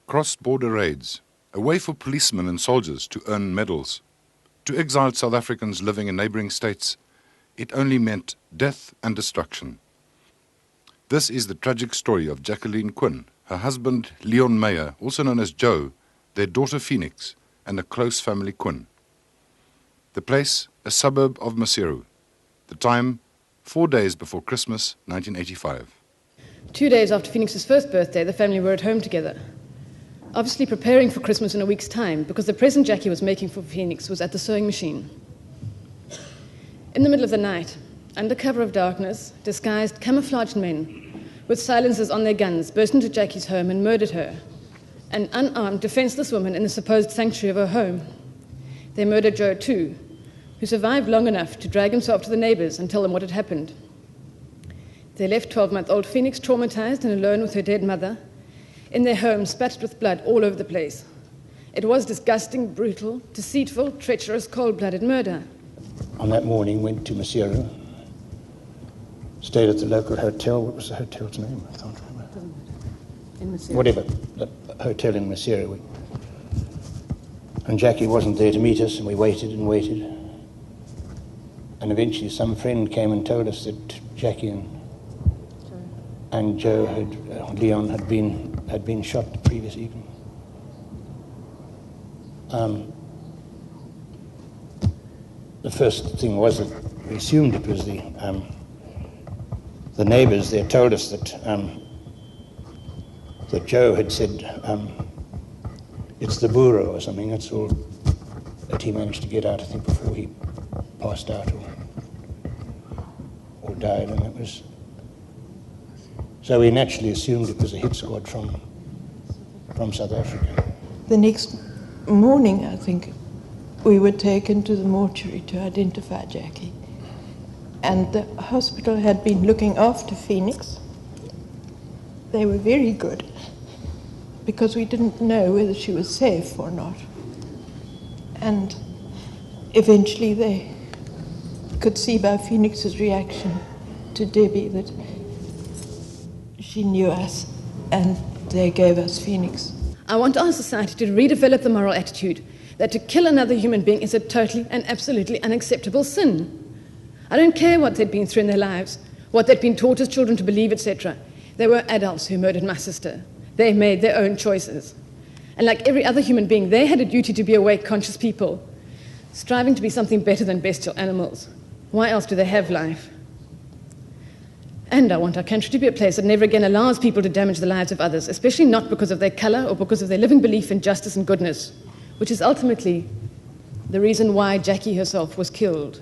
Cross-border raids, a way for policemen and soldiers to earn medals. To exiled South Africans living in neighbouring states, it only meant death and destruction. This is the tragic story of Jaquiline Quin, her husband Leon Meyer, also known as Joe, their daughter Phoenix, and a close family Quin. The place, a suburb of Maseru. The time, 4 days before Christmas, 1985. 2 days after Phoenix's first birthday, the family were at home together, obviously preparing for Christmas in a week's time, because the present Jackie was making for Phoenix was at the sewing machine. In the middle of the night, under cover of darkness, disguised camouflaged men with silencers on their guns burst into Jackie's home and murdered her, an unarmed, defenceless woman in the supposed sanctuary of her home. They murdered Joe too, who survived long enough to drag himself to the neighbours and tell them what had happened. They left 12-month-old Phoenix traumatized and alone with her dead mother, in their home, spattered with blood all over the place. It was disgusting, brutal, deceitful, treacherous, cold-blooded murder. On that morning, went to Maseru, stayed at the local hotel. What was the hotel's name? I can't remember. In Maseru. Whatever, the hotel in Maseru. And Jackie wasn't there to meet us, and we waited and waited. And eventually some friend came and told us that Jackie and Joe Leon had been shot the previous evening. The first thing was that we assumed it was the neighbours there told us that Joe had said it's the boere or something. That's all that he managed to get out, I think, before he passed out or died, and that was. So we naturally assumed it was a hit squad from South Africa. The next morning, I think, we were taken to the mortuary to identify Jackie. And the hospital had been looking after Phoenix. They were very good, because we didn't know whether she was safe or not. And eventually they could see by Phoenix's reaction to Debbie that she knew us, and they gave us Phoenix. I want our society to redevelop the moral attitude that to kill another human being is a totally and absolutely unacceptable sin. I don't care what they'd been through in their lives, what they'd been taught as children to believe, etc. They were adults who murdered my sister. They made their own choices. And like every other human being, they had a duty to be awake, conscious people, striving to be something better than bestial animals. Why else do they have life? And I want our country to be a place that never again allows people to damage the lives of others, especially not because of their colour or because of their living belief in justice and goodness, which is ultimately the reason why Jackie herself was killed.